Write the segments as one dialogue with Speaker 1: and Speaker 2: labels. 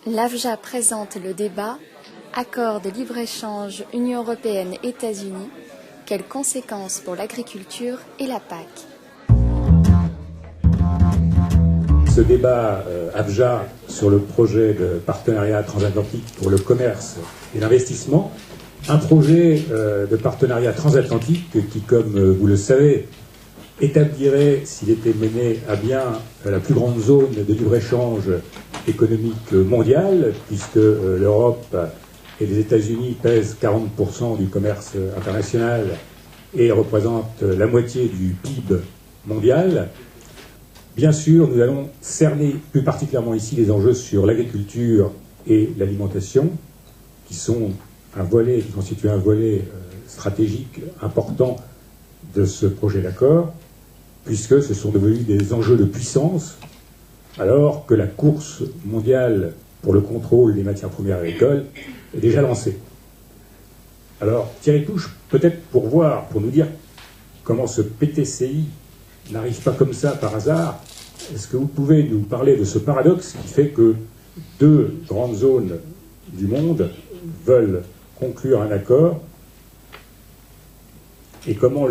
Speaker 1: L'AFJA présente le débat « Accord de libre-échange Union européenne-États-Unis, quelles conséquences pour l'agriculture et la PAC ?»
Speaker 2: Ce débat AFJA sur le projet de partenariat transatlantique pour le commerce et l'investissement, un projet de partenariat transatlantique qui, comme vous le savez, établirait, s'il était mené à bien, la plus grande zone de libre-échange économique mondiale, puisque l'Europe et les États-Unis pèsent 40% du commerce international et représentent la moitié du PIB mondial. Bien sûr, nous allons cerner plus particulièrement ici les enjeux sur l'agriculture et l'alimentation, qui constituent un volet stratégique important de ce projet d'accord, puisque ce sont devenus des enjeux de puissance, alors que la course mondiale pour le contrôle des matières premières agricoles est déjà lancée. Alors, Thierry Pouche, peut-être pour nous dire comment ce PTCI n'arrive pas comme ça par hasard, est-ce que vous pouvez nous parler de ce paradoxe qui fait que deux grandes zones du monde veulent conclure un accord et comment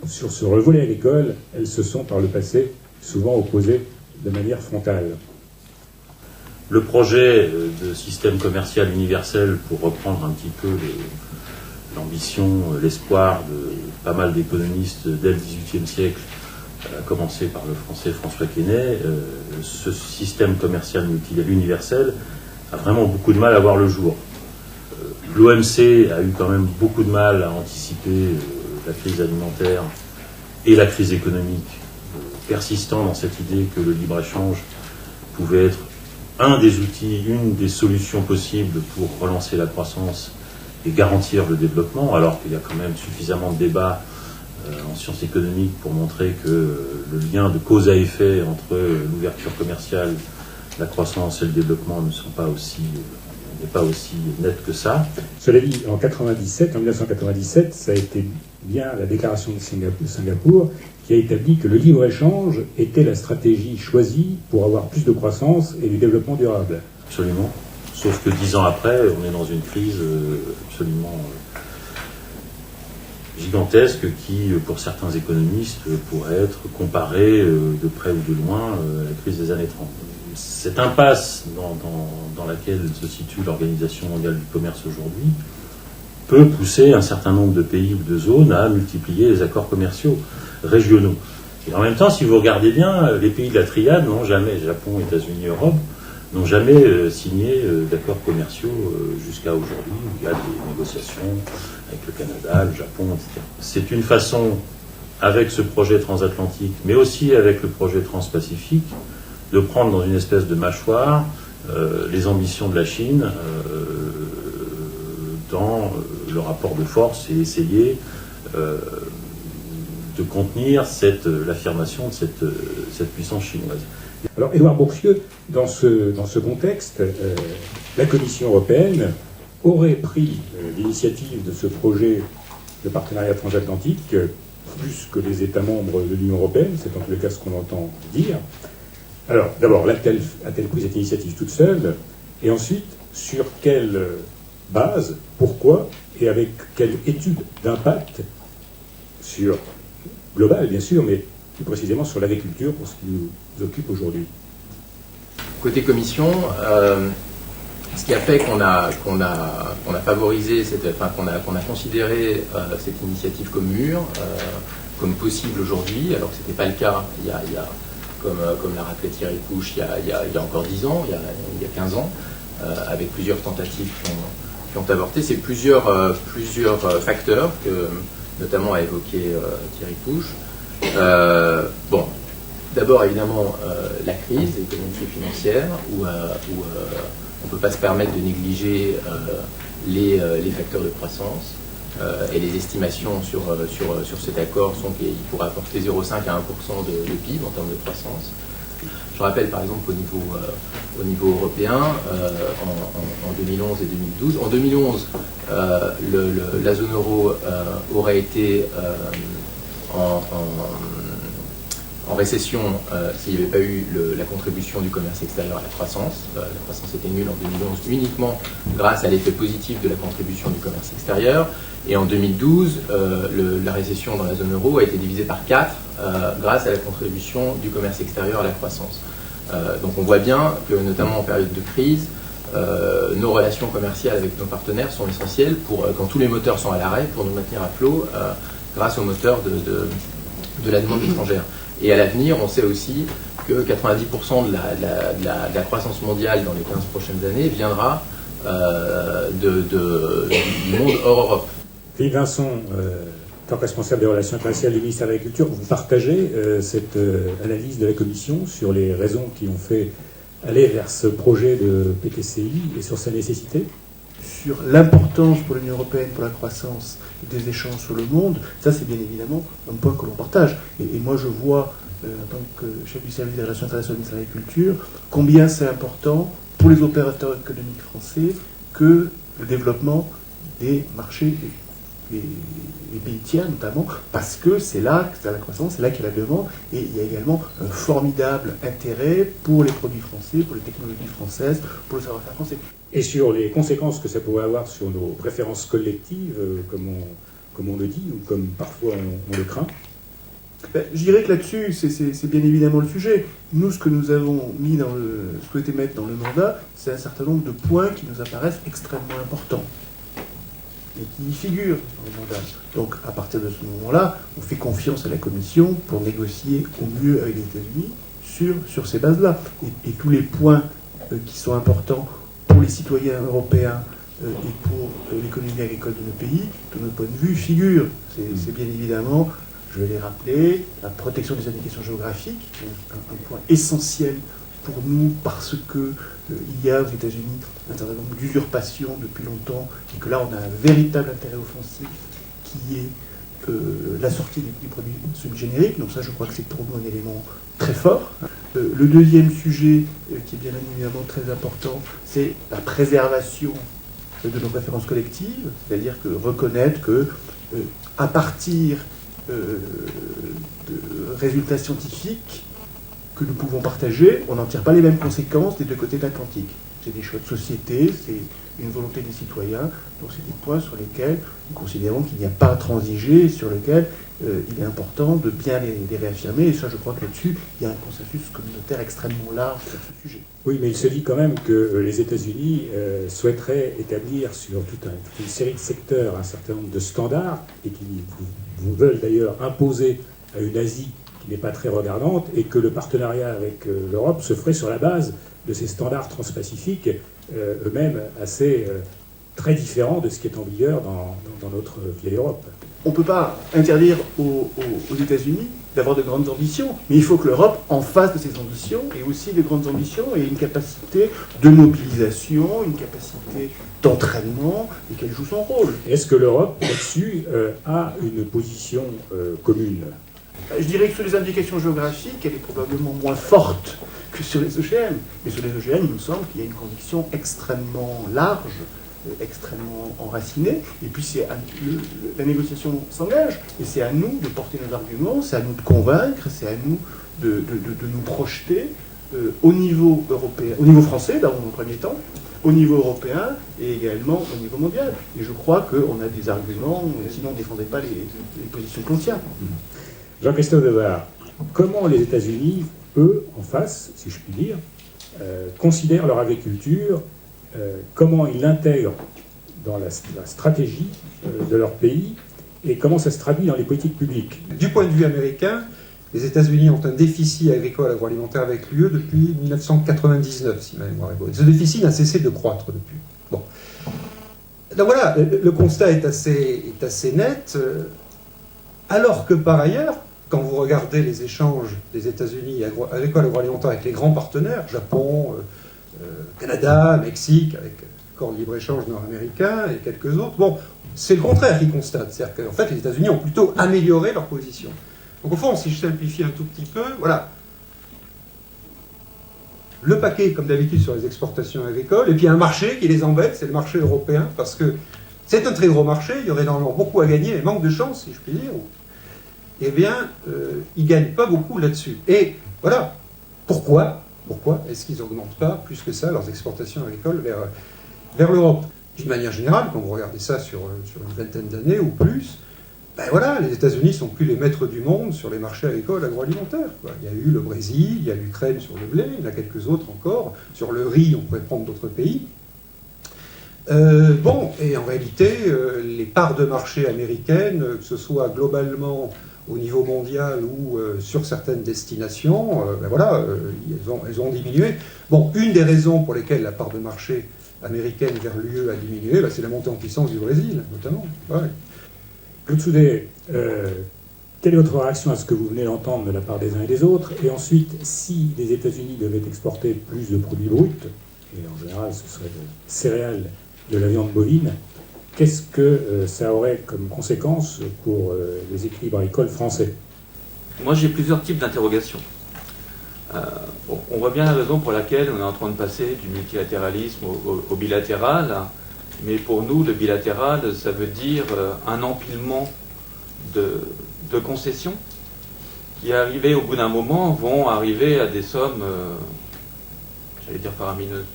Speaker 2: sur ce volet agricole, elles se sont par le passé souvent opposées de manière frontale.
Speaker 3: Le projet de système commercial universel, pour reprendre un petit peu l'ambition, l'espoir de pas mal d'économistes dès le XVIIIe siècle, à commencer par le français François Quesnay, ce système commercial universel a vraiment beaucoup de mal à voir le jour. L'OMC a eu quand même beaucoup de mal à anticiper la crise alimentaire et la crise économique, persistant dans cette idée que le libre-échange pouvait être un des outils, une des solutions possibles pour relancer la croissance et garantir le développement, alors qu'il y a quand même suffisamment de débats en sciences économiques pour montrer que le lien de cause à effet entre l'ouverture commerciale, la croissance et le développement n'est pas aussi net que ça.
Speaker 2: Cela dit, en 1997, ça a été bien la déclaration de Singapour qui a établi que le libre-échange était la stratégie choisie pour avoir plus de croissance et du développement durable.
Speaker 3: Absolument. Sauf que 10 ans après, on est dans une crise absolument gigantesque qui, pour certains économistes, pourrait être comparée de près ou de loin à la crise des années 30. Cette impasse dans laquelle se situe l'Organisation mondiale du commerce aujourd'hui peut pousser un certain nombre de pays ou de zones à multiplier les accords commerciaux régionaux. Et en même temps, si vous regardez bien, les pays de la triade n'ont jamais, Japon, États-Unis, Europe, n'ont jamais signé d'accords commerciaux jusqu'à aujourd'hui, où il y a des négociations avec le Canada, le Japon, etc. C'est une façon, avec ce projet transatlantique, mais aussi avec le projet transpacifique, de prendre dans une espèce de mâchoire les ambitions de la Chine dans le rapport de force et essayer de contenir l'affirmation de cette puissance chinoise.
Speaker 2: Alors, Édouard Bourcieux, dans ce contexte, la Commission européenne aurait pris l'initiative de ce projet de partenariat transatlantique plus que les États membres de l'Union européenne, c'est en tous les cas ce qu'on entend dire. Alors, d'abord, a-t-elle pris cette initiative toute seule? Et ensuite, sur quelle base, pourquoi, et avec quelle étude d'impact globale, bien sûr, mais plus précisément sur l'agriculture, pour ce qui nous occupe aujourd'hui?
Speaker 4: Côté Commission, ce qui a fait qu'on a favorisé, qu'on a considéré cette initiative comme mûre, comme possible aujourd'hui, alors que ce n'était pas le cas il y a comme l'a rappelé Thierry Pouche, il y a encore 10 ans, il y a 15 ans, avec plusieurs tentatives qui ont avorté. C'est plusieurs facteurs que notamment a évoqué Thierry Pouche. D'abord évidemment la crise économique et financière, où on ne peut pas se permettre de négliger les facteurs de croissance. Et les estimations sur cet accord sont qu'il pourrait apporter 0,5 à 1% de PIB en termes de croissance. Je rappelle par exemple au niveau européen, en 2011 et 2012. En 2011, la zone euro aurait été en récession s'il n'y avait pas eu la contribution du commerce extérieur à la croissance. La croissance était nulle en 2011 uniquement grâce à l'effet positif de la contribution du commerce extérieur. Et en 2012, la récession dans la zone euro a été divisée par 4 grâce à la contribution du commerce extérieur à la croissance. Donc on voit bien que, notamment en période de crise, nos relations commerciales avec nos partenaires sont essentielles pour, quand tous les moteurs sont à l'arrêt, pour nous maintenir à flot grâce aux moteurs de la demande étrangère. Et à l'avenir, on sait aussi que 90% de la croissance mondiale dans les 15 prochaines années viendra du monde hors Europe.
Speaker 2: Philippe Vincent, en tant que responsable des relations internationales du ministère de l'Agriculture, vous partagez cette analyse de la Commission sur les raisons qui ont fait aller vers ce projet de PTCI et sur sa nécessité?
Speaker 5: Sur l'importance pour l'Union européenne, pour la croissance et des échanges sur le monde, ça c'est bien évidemment un point que l'on partage. Et moi je vois, en tant que chef du service des relations internationales du ministère de l'Agriculture, combien c'est important pour les opérateurs économiques français que le développement des marchés, les pays tiers notamment, parce que c'est là que c'est la croissance, c'est là qu'il y a la demande, et il y a également un formidable intérêt pour les produits français, pour les technologies françaises, pour le savoir-faire français.
Speaker 2: Et sur les conséquences que ça pourrait avoir sur nos préférences collectives, comme on le dit, ou comme parfois on le craint?
Speaker 5: Je dirais que là-dessus, c'est bien évidemment le sujet. Nous, ce que nous avons souhaité mettre dans le mandat, c'est un certain nombre de points qui nous apparaissent extrêmement importants et qui y figurent dans le mandat. Donc, à partir de ce moment-là, on fait confiance à la Commission pour négocier au mieux avec les États-Unis sur ces bases-là. Et tous les points qui sont importants pour les citoyens européens et pour l'économie agricole de nos pays, de notre point de vue, figurent. C'est bien évidemment, je vais les rappeler, la protection des indications géographiques, un point essentiel pour nous parce que il y a aux États-Unis un certain nombre d'usurpations depuis longtemps et que là on a un véritable intérêt offensif qui est la sortie des produits subgénériques. Donc ça je crois que c'est pour nous un élément très fort. Le deuxième sujet qui est bien évidemment très important, c'est la préservation de nos préférences collectives, c'est-à-dire que reconnaître que à partir de résultats scientifiques que nous pouvons partager, on n'en tire pas les mêmes conséquences des deux côtés de l'Atlantique. C'est des choix de société, c'est une volonté des citoyens, donc c'est des points sur lesquels nous considérons qu'il n'y a pas à transiger, sur lesquels il est important de bien les réaffirmer, et ça je crois que là-dessus, il y a un consensus communautaire extrêmement large sur ce sujet.
Speaker 2: Oui, mais il se dit quand même que les États-Unis souhaiteraient établir sur toute une série de secteurs un certain nombre de standards, et qui vous veulent d'ailleurs imposer à une Asie qui n'est pas très regardante, et que le partenariat avec l'Europe se ferait sur la base de ces standards transpacifiques, eux-mêmes assez très différents de ce qui est en vigueur dans notre vieille Europe.
Speaker 5: On ne peut pas interdire aux États-Unis d'avoir de grandes ambitions, mais il faut que l'Europe, en face de ses ambitions, ait aussi de grandes ambitions et une capacité de mobilisation, une capacité d'entraînement, et qu'elle joue son rôle.
Speaker 2: Est-ce que l'Europe, là-dessus, a une position commune ?
Speaker 5: Je dirais que sur les indications géographiques, elle est probablement moins forte que sur les OGM. Mais sur les OGM, il nous semble qu'il y a une conviction extrêmement large, extrêmement enracinée. Et puis la négociation s'engage. Et c'est à nous de porter nos arguments, c'est à nous de convaincre, c'est à nous de nous projeter au niveau européen, au niveau français, dans un premier temps, au niveau européen et également au niveau mondial. Et je crois qu'on a des arguments, sinon on ne défendait pas les positions qu'on tient.
Speaker 2: Jean-Christophe Devar, comment les États-Unis, eux, en face, si je puis dire, considèrent leur agriculture, comment ils l'intègrent dans la stratégie de leur pays et comment ça se traduit dans les politiques publiques?
Speaker 6: Du point de vue américain, les États-Unis ont un déficit agricole agroalimentaire avec l'UE depuis 1999, si ma mémoire est bonne. Ce déficit n'a cessé de croître depuis. Bon. Donc voilà, le constat est assez net. Alors que par ailleurs, quand vous regardez les échanges des États-Unis agricoles agroalimentaires avec les grands partenaires, Japon, Canada, Mexique, avec l'accord de libre-échange nord-américain et quelques autres, bon, c'est le contraire qu'ils constatent. C'est-à-dire qu'en fait, les États-Unis ont plutôt amélioré leur position. Donc au fond, si je simplifie un tout petit peu, voilà. Le paquet, comme d'habitude, sur les exportations agricoles, et puis un marché qui les embête, c'est le marché européen, parce que c'est un très gros marché, il y aurait normalement beaucoup à gagner, mais manque de chance, si je puis dire. eh bien, ils ne gagnent pas beaucoup là-dessus. Et voilà, pourquoi est-ce qu'ils n'augmentent pas plus que ça leurs exportations agricoles vers l'Europe? D'une manière générale, quand vous regardez ça sur une vingtaine d'années ou plus, ben voilà, les États-Unis ne sont plus les maîtres du monde sur les marchés agricoles agroalimentaires, quoi. Il y a eu le Brésil, il y a l'Ukraine sur le blé, il y en a quelques autres encore. Sur le riz, on pourrait prendre d'autres pays. Et en réalité, les parts de marché américaines, que ce soit globalement au niveau mondial ou sur certaines destinations, elles ont diminué. Bon, une des raisons pour lesquelles la part de marché américaine vers l'UE a diminué, c'est la montée en puissance du Brésil, notamment. Ouais.
Speaker 2: Claude Soudet, quelle est votre réaction à ce que vous venez d'entendre de la part des uns et des autres? Et ensuite, si les États-Unis devaient exporter plus de produits bruts, et en général ce serait de céréales, de la viande bovine, qu'est-ce que ça aurait comme conséquence pour les équilibres agricoles français?
Speaker 3: Moi, j'ai plusieurs types d'interrogations. On voit bien la raison pour laquelle on est en train de passer du multilatéralisme au bilatéral, mais pour nous, le bilatéral, ça veut dire un empilement de concessions qui, arrivées au bout d'un moment, vont arriver à des sommes, j'allais dire faramineuses.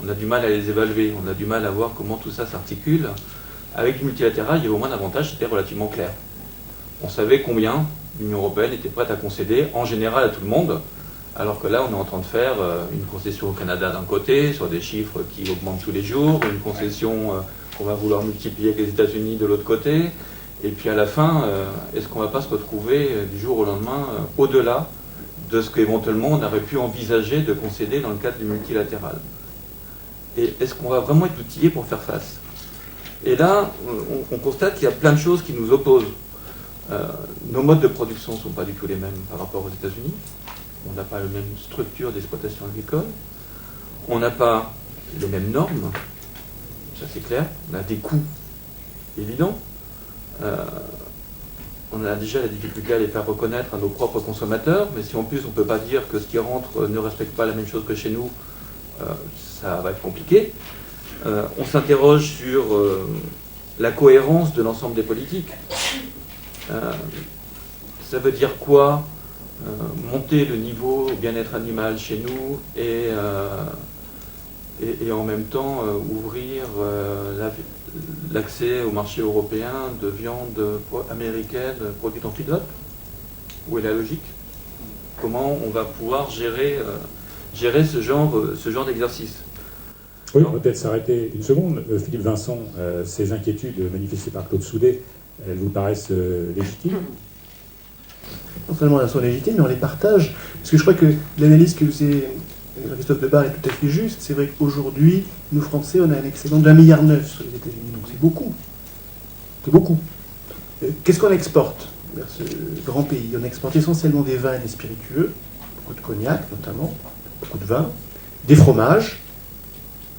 Speaker 3: On a du mal à les évaluer, on a du mal à voir comment tout ça s'articule. Avec le multilatéral, il y avait au moins un avantage, c'était relativement clair. On savait combien l'Union européenne était prête à concéder, en général à tout le monde, alors que là, on est en train de faire une concession au Canada d'un côté, sur des chiffres qui augmentent tous les jours, une concession qu'on va vouloir multiplier avec les États-Unis de l'autre côté, et puis à la fin, est-ce qu'on ne va pas se retrouver du jour au lendemain au-delà de ce qu'éventuellement on aurait pu envisager de concéder dans le cadre du multilatéral? Et est-ce qu'on va vraiment être outillé pour faire face? Et là, on constate qu'il y a plein de choses qui nous opposent. Nos modes de production ne sont pas du tout les mêmes par rapport aux États-Unis. On n'a pas la même structure d'exploitation agricole. On n'a pas les mêmes normes. Ça, c'est clair. On a des coûts évidents. On a déjà la difficulté à les faire reconnaître à nos propres consommateurs. Mais si en plus on ne peut pas dire que ce qui rentre ne respecte pas la même chose que chez nous, ça va être compliqué. On s'interroge sur la cohérence de l'ensemble des politiques. Ça veut dire quoi monter le niveau bien-être animal chez nous et en même temps ouvrir l'accès au marché européen de viande américaine produite en feedlot? Où est la logique? Comment on va pouvoir gérer ce genre d'exercice?
Speaker 2: Oui, on va peut-être s'arrêter une seconde. Philippe Vincent, ces inquiétudes manifestées par Claude Soudet, elles vous paraissent légitimes?
Speaker 5: Non seulement elles sont légitimes, mais on les partage. Parce que je crois que l'analyse que faisait Christophe Debar est tout à fait juste. C'est vrai qu'aujourd'hui, nous Français, on a un excédent d'1,9 milliard sur les États-Unis. Donc c'est beaucoup. C'est beaucoup. Qu'est-ce qu'on exporte vers ce grand pays? On exporte essentiellement des vins et des spiritueux, beaucoup de cognac notamment, beaucoup de vin, des fromages,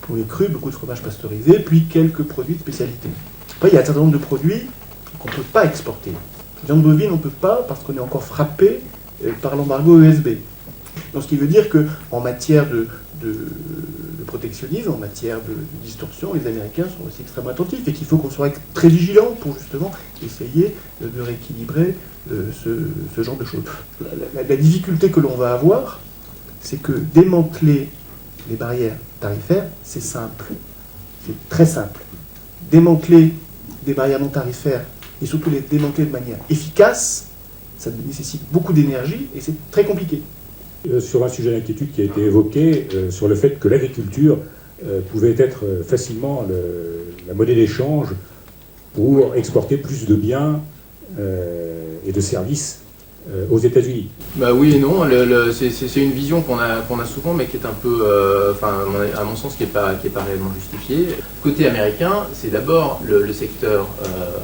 Speaker 5: pour les crus, beaucoup de fromages pasteurisés, puis quelques produits de spécialité. Après, il y a un certain nombre de produits qu'on ne peut pas exporter. La viande bovine, on ne peut pas parce qu'on est encore frappé par l'embargo ESB. Donc, ce qui veut dire qu'en matière de protectionnisme, en matière de distorsion, les Américains sont aussi extrêmement attentifs et qu'il faut qu'on soit très vigilant pour justement essayer de rééquilibrer ce genre de choses. La difficulté que l'on va avoir, c'est que démanteler les barrières tarifaires, c'est simple. C'est très simple. Démanteler des barrières non tarifaires et surtout les démanteler de manière efficace, ça nécessite beaucoup d'énergie et c'est très compliqué.
Speaker 2: Sur un sujet d'inquiétude qui a été évoqué, sur le fait que l'agriculture pouvait être facilement la monnaie d'échange pour exporter plus de biens et de services aux États-Unis.
Speaker 4: Bah oui et non, c'est une vision qu'on a souvent, mais qui est un peu, à mon sens, qui est pas réellement justifiée. Côté américain, c'est d'abord le secteur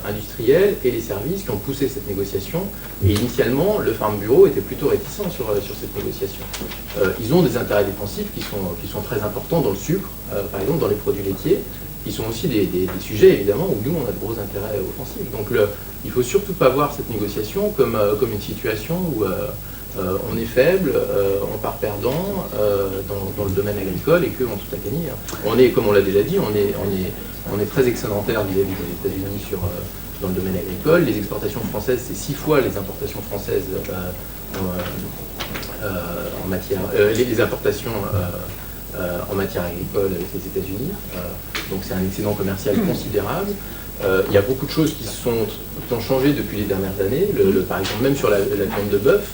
Speaker 4: industriel et les services qui ont poussé cette négociation. Et initialement, le Farm Bureau était plutôt réticent sur cette négociation. Ils ont des intérêts défensifs qui sont très importants dans le sucre, par exemple dans les produits laitiers, qui sont aussi des sujets évidemment où nous on a de gros intérêts offensifs. Donc il ne faut surtout pas voir cette négociation comme une situation où on est faible, on part perdant dans le domaine agricole et qu'on tout a gagné. On est, comme on l'a déjà dit, on est très excédentaire vis-à-vis des États-Unis dans le domaine agricole. Les exportations françaises, c'est 6 fois les importations françaises en matière, les importations en matière agricole avec les États-Unis. Donc c'est un excédent commercial considérable. Il y a beaucoup de choses qui ont changé depuis les dernières années. Par exemple, même sur la viande de bœuf,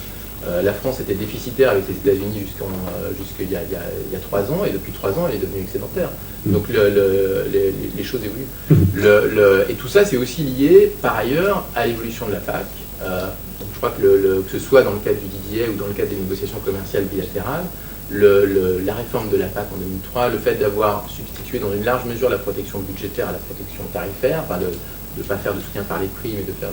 Speaker 4: la France était déficitaire avec les États-Unis jusqu'il y a 3 ans, et depuis 3 ans, elle est devenue excédentaire. Donc les choses évoluent. Et tout ça, c'est aussi lié, par ailleurs, à l'évolution de la PAC. Je crois que ce soit dans le cadre du DDA ou dans le cadre des négociations commerciales bilatérales, la réforme de la PAC en 2003, le fait d'avoir substitué dans une large mesure la protection budgétaire à la protection tarifaire, enfin de ne pas faire de soutien par les prix, mais de faire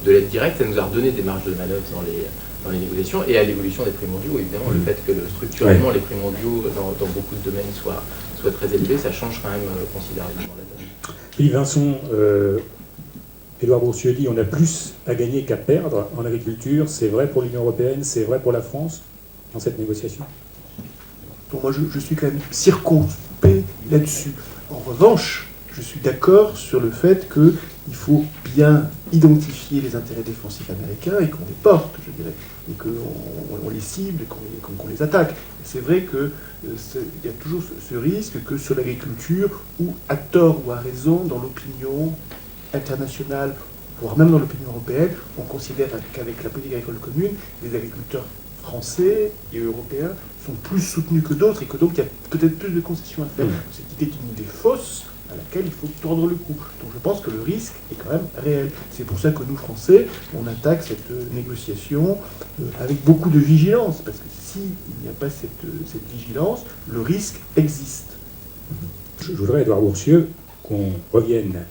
Speaker 4: de l'aide directe, ça nous a redonné des marges de manœuvre dans les négociations, et à l'évolution des prix mondiaux, évidemment, le fait que structurellement les prix mondiaux dans beaucoup de domaines soient très élevés, ça change quand même considérablement la donne.
Speaker 2: Puis Vincent, Édouard Boursieux dit on a plus à gagner qu'à perdre en agriculture. C'est vrai pour l'Union européenne, c'est vrai pour la France dans cette négociation?
Speaker 5: Bon, moi, je suis quand même circonspect là-dessus. En revanche, je suis d'accord sur le fait qu'il faut bien identifier les intérêts défensifs américains et qu'on les porte, je dirais, et qu'on les cible et qu'on les attaque. C'est vrai qu'il y a toujours ce risque que sur l'agriculture, ou à tort ou à raison, dans l'opinion internationale, voire même dans l'opinion européenne, on considère qu'avec la politique agricole commune, les agriculteurs français et européens sont plus soutenus que d'autres, et que donc il y a peut-être plus de concessions à faire. Cette idée est une idée fausse à laquelle il faut tordre le cou. Donc je pense que le risque est quand même réel. C'est pour ça que nous, Français, on attaque cette négociation avec beaucoup de vigilance, parce que s'il n'y a pas cette vigilance, le risque existe.
Speaker 2: Je voudrais, Édouard Boursieux, qu'on revienne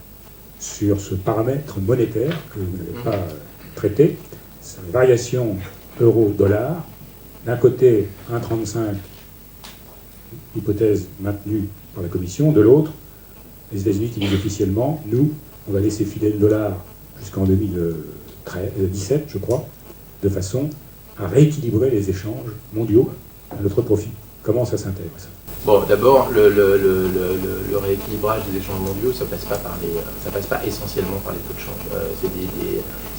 Speaker 2: sur ce paramètre monétaire que vous n'avez pas traité, c'est la variation euro-dollar. D'un côté, 1,35, hypothèse maintenue par la Commission, de l'autre, les États-Unis qui disent officiellement, nous, on va laisser filer le dollar jusqu'en 2017, je crois, de façon à rééquilibrer les échanges mondiaux à notre profit. Comment ça s'intègre, ça?
Speaker 4: Bon, d'abord, le rééquilibrage des échanges mondiaux, ça passe pas essentiellement par les taux de change.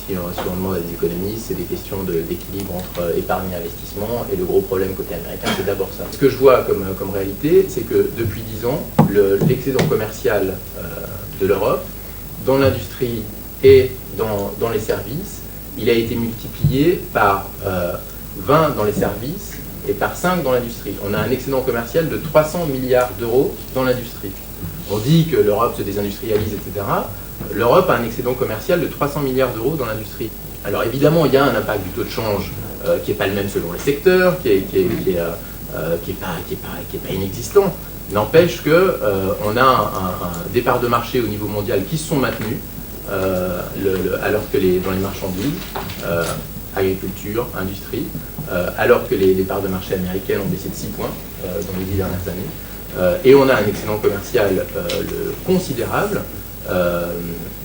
Speaker 4: Si on demande à des économistes, c'est des questions d'équilibre entre épargne et investissement, et le gros problème côté américain, c'est d'abord ça. Ce que je vois comme réalité, c'est que depuis 10 ans, l'excédent commercial de l'Europe, dans l'industrie et dans les services, il a été multiplié par 20 dans les services et par 5 dans l'industrie. On a un excédent commercial de 300 milliards d'euros dans l'industrie. On dit que l'Europe se désindustrialise, etc. L'Europe a un excédent commercial de 300 milliards d'euros dans l'industrie. Alors évidemment, il y a un impact du taux de change qui n'est pas le même selon les secteurs, qui est pas inexistant. N'empêche qu'on a un départ de marché au niveau mondial qui se sont maintenus, alors que dans les marchandises, agriculture, industrie, alors que les parts de marché américaines ont baissé de 6 points dans les 10 dernières années. Et on a un excédent commercial considérable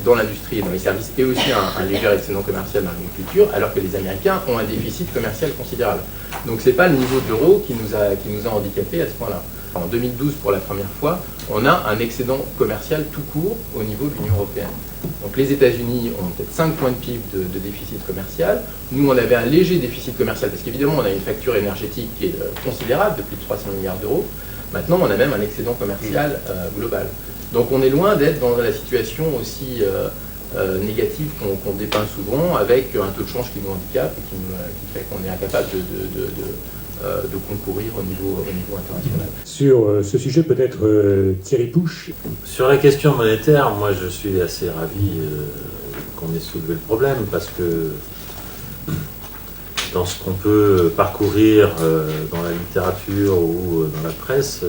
Speaker 4: dans l'industrie et dans les services, et aussi un léger excédent commercial dans l'agriculture, alors que les Américains ont un déficit commercial considérable. Donc c'est pas le niveau de l'euro qui nous a handicapés à ce point-là. En 2012, pour la première fois, on a un excédent commercial tout court au niveau de l'Union européenne. Donc les États-Unis ont peut-être 5 points de PIB de déficit commercial. Nous, on avait un léger déficit commercial, parce qu'évidemment, on a une facture énergétique qui est considérable, de plus de 300 milliards d'euros. Maintenant, on a même un excédent commercial global. Donc on est loin d'être dans la situation aussi négative qu'on dépeint souvent, avec un taux de change qui nous handicape et qui fait qu'on est incapable de concourir au niveau international.
Speaker 2: Sur ce sujet, peut-être Thierry Pouche.
Speaker 3: Sur la question monétaire, moi je suis assez ravi qu'on ait soulevé le problème, parce que dans ce qu'on peut parcourir dans la littérature ou dans la presse,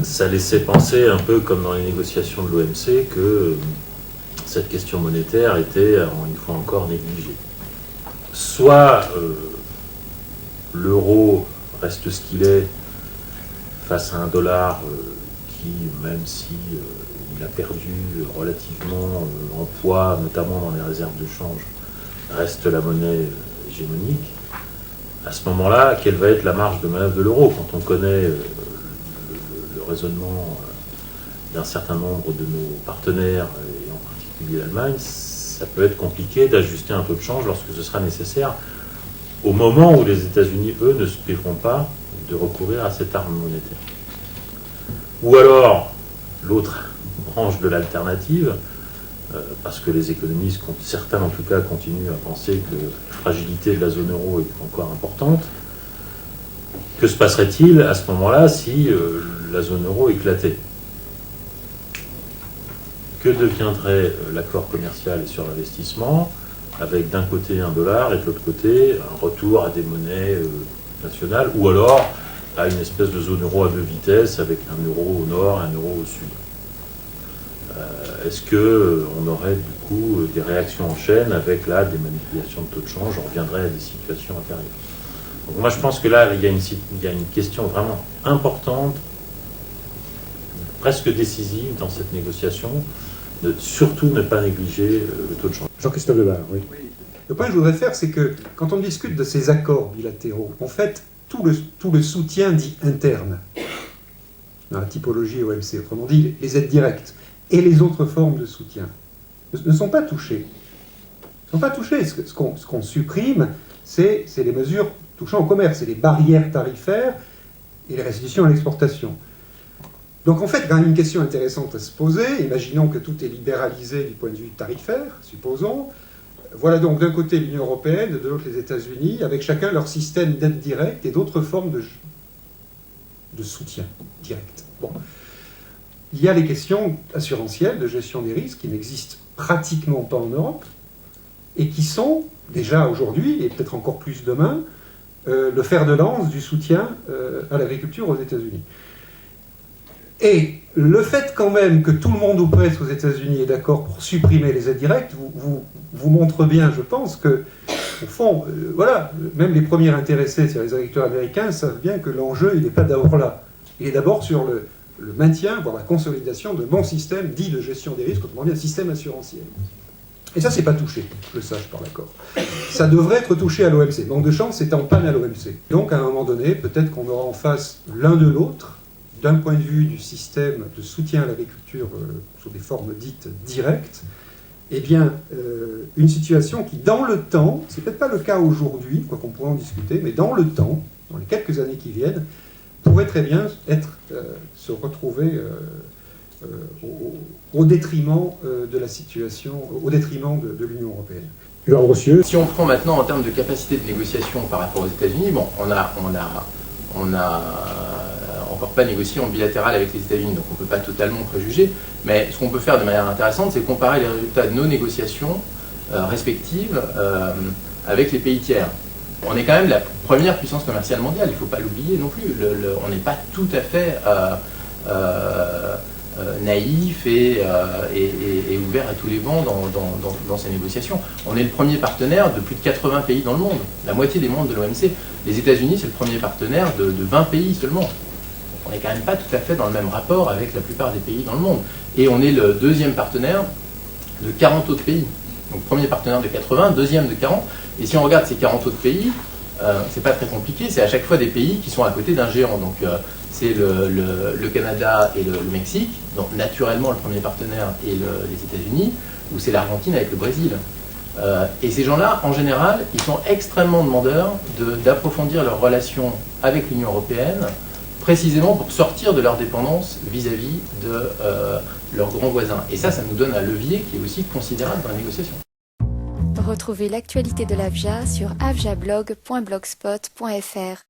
Speaker 3: ça laissait penser, un peu comme dans les négociations de l'OMC, que cette question monétaire était, une fois encore, négligée. Soit l'euro reste ce qu'il est face à un dollar qui, même si il a perdu relativement en poids, notamment dans les réserves de change, reste la monnaie hégémonique. À ce moment-là, quelle va être la marge de manœuvre de l'euro, quand on connaît le raisonnement d'un certain nombre de nos partenaires, et en particulier l'Allemagne, ça peut être compliqué d'ajuster un taux de change lorsque ce sera nécessaire, au moment où les États-Unis, eux, ne se priveront pas de recourir à cette arme monétaire. Ou alors, l'autre branche de l'alternative, parce que les économistes, certains en tout cas, continuent à penser que la fragilité de la zone euro est encore importante. Que se passerait-il à ce moment-là si la zone euro éclatait? Que deviendrait l'accord commercial et sur l'investissement, avec d'un côté $1 et de l'autre côté un retour à des monnaies nationales, ou alors à une espèce de zone euro à 2 vitesses avec un euro au nord et un euro au sud? Est-ce qu'on aurait du coup des réactions en chaîne avec là des manipulations de taux de change? On reviendrait à des situations intérieures. Donc moi je pense que là il y a une question vraiment importante, presque décisive dans cette négociation, de surtout ne pas négliger le taux de change.
Speaker 2: Jean-Christophe Debar, oui.
Speaker 6: Le point que je voudrais faire, c'est que quand on discute de ces accords bilatéraux, en fait, tout le soutien dit interne, dans la typologie OMC, autrement dit, les aides directes et les autres formes de soutien, ne sont pas touchés. Ne sont pas touchés. Ce qu'on supprime, c'est les mesures touchant au commerce, c'est les barrières tarifaires et les restitutions à l'exportation. Donc en fait, il y a une question intéressante à se poser. Imaginons que tout est libéralisé du point de vue tarifaire, supposons. Voilà donc d'un côté l'Union européenne, de l'autre les États-Unis, avec chacun leur système d'aide directe et d'autres formes de soutien direct. Bon. Il y a les questions assurantielles de gestion des risques qui n'existent pratiquement pas en Europe et qui sont déjà aujourd'hui, et peut-être encore plus demain, le fer de lance du soutien à l'agriculture aux États-Unis. Et le fait quand même que tout le monde ou presque aux États-Unis est d'accord pour supprimer les aides directes vous montre bien, je pense, que au fond, voilà, même les premiers intéressés, c'est-à-dire les agriculteurs américains, savent bien que l'enjeu, il n'est pas d'abord là. Il est d'abord sur le maintien, voire la consolidation de bons systèmes dits de gestion des risques, autrement dit un système assurantiel. Et ça, c'est pas touché, que je sache par l'accord. Ça devrait être touché à l'OMC. Manque de chance, c'est en panne à l'OMC. Donc, à un moment donné, peut-être qu'on aura en face l'un de l'autre, d'un point de vue du système de soutien à l'agriculture sous des formes dites directes, eh bien, une situation qui, dans le temps, c'est peut-être pas le cas aujourd'hui, quoi qu'on pourrait en discuter, mais dans le temps, dans les quelques années qui viennent, pourrait très bien se retrouver au détriment de la situation, au détriment de l'Union européenne.
Speaker 2: Hubert Brossieux.
Speaker 4: Si on prend maintenant en termes de capacité de négociation par rapport aux États-Unis, bon, on a encore pas négocié en bilatéral avec les États-Unis, donc on ne peut pas totalement préjuger, mais ce qu'on peut faire de manière intéressante, c'est comparer les résultats de nos négociations respectives avec les pays tiers. On est quand même la première puissance commerciale mondiale, il ne faut pas l'oublier non plus. On n'est pas tout à fait naïf et ouvert à tous les vents dans ces négociations. On est le premier partenaire de plus de 80 pays dans le monde, la moitié des membres de l'OMC. Les États-Unis, c'est le premier partenaire de 20 pays seulement. On n'est quand même pas tout à fait dans le même rapport avec la plupart des pays dans le monde. Et on est le deuxième partenaire de 40 autres pays. Donc premier partenaire de 80, deuxième de 40. Et si on regarde ces 40 autres pays, c'est pas très compliqué, c'est à chaque fois des pays qui sont à côté d'un géant. Donc c'est le Canada et le Mexique, donc naturellement le premier partenaire est les États-Unis, ou c'est l'Argentine avec le Brésil. Et ces gens-là, en général, ils sont extrêmement demandeurs d'approfondir leurs relations avec l'Union européenne, précisément pour sortir de leur dépendance vis-à-vis de leurs grands voisins. Et ça nous donne un levier qui est aussi considérable dans la négociation.
Speaker 1: Retrouvez l'actualité de l'AFJA sur afjablog.blogspot.fr.